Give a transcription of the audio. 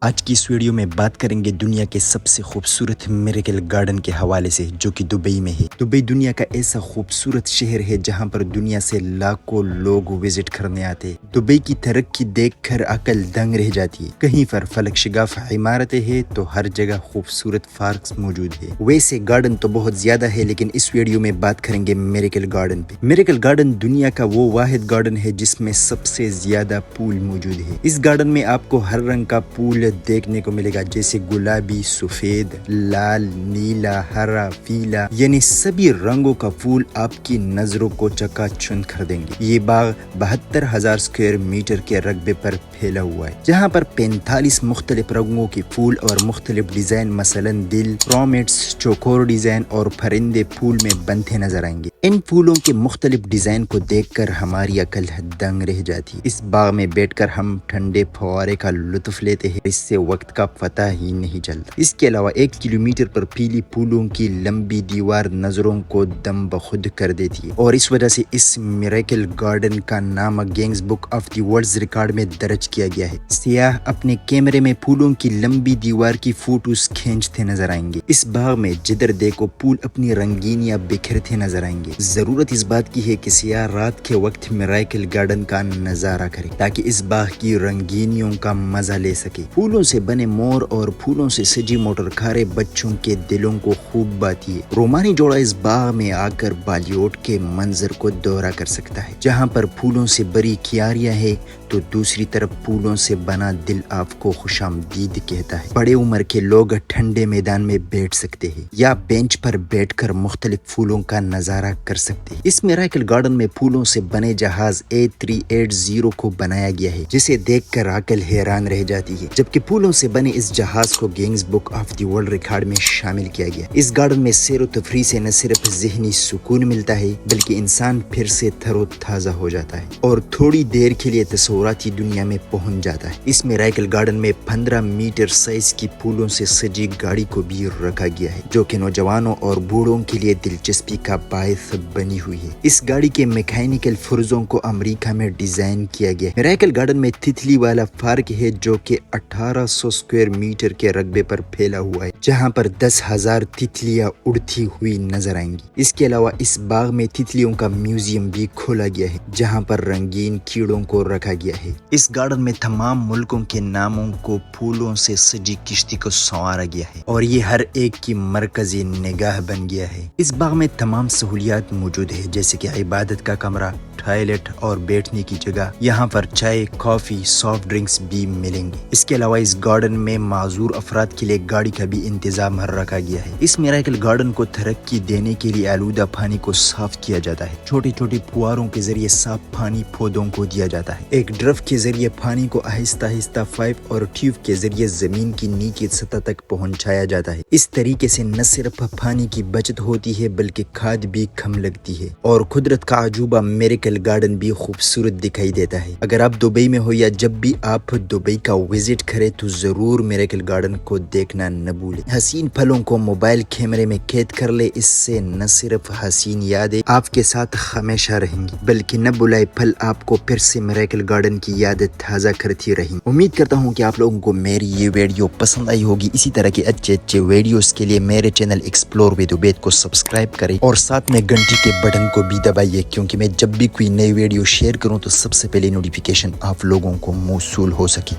آج کی اس ویڈیو میں بات کریں گے دنیا کے سب سے خوبصورت میریکل گارڈن کے حوالے سے، جو کہ دبئی میں ہے۔ دبئی دنیا کا ایسا خوبصورت شہر ہے جہاں پر دنیا سے لاکھوں لوگ وزٹ کرنے آتے ہیں۔ دبئی کی ترقی دیکھ کر عقل دنگ رہ جاتی ہے۔ کہیں پر فلک شگاف عمارتیں ہیں تو ہر جگہ خوبصورت پارکس موجود ہے۔ ویسے گارڈن تو بہت زیادہ ہے، لیکن اس ویڈیو میں بات کریں گے میریکل گارڈن پہ۔ میریکل گارڈن دنیا کا وہ واحد گارڈن ہے جس میں سب سے زیادہ پول موجود ہے۔ اس گارڈن میں آپ کو ہر رنگ کا پول دیکھنے کو ملے گا، جیسے گلابی، سفید، لال، نیلا، ہرا، پیلا، یعنی سبھی رنگوں کا پھول آپ کی نظروں کو چکا چوند کر دیں گے۔ یہ باغ 72,000 اسکوائر میٹر کے رقبے پر پھیلا ہوا ہے، جہاں پر 45 مختلف رنگوں کے پھول اور مختلف ڈیزائن، مثلا دل، پرومیٹس، چوکور ڈیزائن اور پرندے پھول میں بنتے نظر آئیں گے۔ ان پھولوں کے مختلف ڈیزائن کو دیکھ کر ہماری عقل دنگ رہ جاتی ہے۔ اس باغ میں بیٹھ کر ہم ٹھنڈے فوارے کا لطف لیتے ہیں، اس سے وقت کا پتہ ہی نہیں چلتا۔ اس کے علاوہ 1 کلومیٹر پر پیلی پھولوں کی لمبی دیوار نظروں کو دم بخود کر دیتی ہے، اور اس وجہ سے اس میریکل گارڈن کا نام grains book of the world record میں درج کیا گیا ہے۔ سیاح اپنے کیمرے میں پھولوں کی لمبی دیوار کی فوٹوز کھینچتے نظر آئیں گے۔ اس باغ میں جدھر دیکھو پھول اپنی رنگینیاں بکھرتے نظر آئیں گے۔ ضرورت اس بات کی ہے کہ سیاح رات کے وقت میریکل گارڈن کا نظارہ کرے تاکہ اس باغ کی رنگینیوں کا مزہ لے سکے۔ پھولوں سے بنے مور اور پھولوں سے سجی موٹر کاریں بچوں کے دلوں کو خوب باتی ہے۔ رومانی جوڑا اس باغ میں آ کر بالی ووڈ کے منظر کو دورہ کر سکتا ہے، جہاں پر پھولوں سے بری کیاریاں ہیں تو دوسری طرف پھولوں سے بنا دل آپ کو خوش آمدید کہتا ہے۔ بڑے عمر کے لوگ ٹھنڈے میدان میں بیٹھ سکتے ہیں یا بینچ پر بیٹھ کر مختلف پھولوں کا نظارہ کر سکتے ہیں۔ اس میریکل گارڈن میں پھولوں سے بنے جہاز A380 کو بنایا گیا ہے، جسے دیکھ کر عقل حیران رہ جاتی ہے، جبکہ پھولوں سے بنے اس جہاز کو grains book of the world record میں شامل کیا گیا۔ اس گارڈن میں سیر و تفریح سے نہ صرف ذہنی سکون ملتا ہے، بلکہ انسان پھر سے تر و تازہ ہو جاتا ہے اور تھوڑی دیر کے لیے تصوراتی دنیا میں پہنچ جاتا ہے۔ اس میریکل گارڈن میں 15 میٹر سائز کی پھولوں سے سجی گاڑی کو بھی رکھا گیا ہے، جو کہ نوجوانوں اور بوڑھوں کے لیے دلچسپی کا باعث بنی ہوئی ہے۔ اس گاڑی کے میکینیکل فرزوں کو امریکہ میں ڈیزائن کیا گیا ہے۔ میریکل گارڈن میں تتلی والا پارک ہے، جو کہ 1800 اسکوائر میٹر کے رقبے پر پھیلا ہوا ہے، جہاں پر 10,000 تتلیاں اڑتی ہوئی نظر آئیں گی۔ اس کے علاوہ اس باغ میں تتلیوں کا میوزیم بھی کھولا گیا ہے، جہاں پر رنگین کیڑوں کو رکھا گیا ہے۔ اس گارڈن میں تمام ملکوں کے ناموں کو پھولوں سے سجی کشتی کو سنوارا گیا ہے، اور یہ ہر ایک کی مرکزی نگاہ بن گیا ہے۔ اس باغ میں تمام سہولیات موجود ہے، جیسے کہ عبادت کا کمرہ، ٹوائلٹ اور بیٹھنے کی جگہ۔ یہاں پر چائے، کافی، سافٹ ڈرنکس بھی ملیں گے۔ اس کے علاوہ اس گارڈن میں معذور افراد کے لیے گاڑی کا بھی انتظام رکھا گیا ہے۔ اس میریکل گارڈن کو ترقی دینے کے لیے آلودہ پانی کو صاف کیا جاتا ہے۔ چھوٹی چھوٹی پھواروں کے ذریعے صاف پانی پودوں کو دیا جاتا ہے۔ ایک ڈرف کے ذریعے پانی کو آہستہ آہستہ پائپ اور ٹیوب کے ذریعے زمین کی نیچے سطح تک پہنچایا جاتا ہے۔ اس طریقے سے نہ صرف پانی کی بچت ہوتی ہے، بلکہ کھاد بھی کم لگتی ہے، اور قدرت کا عجوبہ میریکل گارڈن بھی خوبصورت دکھائی دیتا ہے۔ اگر آپ دبئی میں ہو یا جب بھی آپ دبئی کا وزٹ کریں تو ضرور میریکل گارڈن کو دیکھنا نہ بھولیں۔ حسین پھلوں کو موبائل کیمرے میں قید کر لے، اس سے نہ صرف حسین یادیں آپ کے ساتھ ہمیشہ رہیں گی، بلکہ نہ بلائے پھل آپ کو پھر سے میریکل گارڈن کی یادیں تازہ کرتی رہیں۔ امید کرتا ہوں کہ آپ لوگوں کو میری یہ ویڈیو پسند آئی ہوگی۔ اسی طرح کے اچھے ویڈیوز کے لیے میرے چینل ایکسپلور ود عبید کو سبسکرائب کریں، اور ساتھ میں گھنٹی کے بٹن کو بھی دبائیے، کیونکہ میں جب بھی کوئی نئی ویڈیو شیئر کروں تو سب سے پہلے نوٹیفیکیشن آپ لوگوں کو موصول ہو سکے۔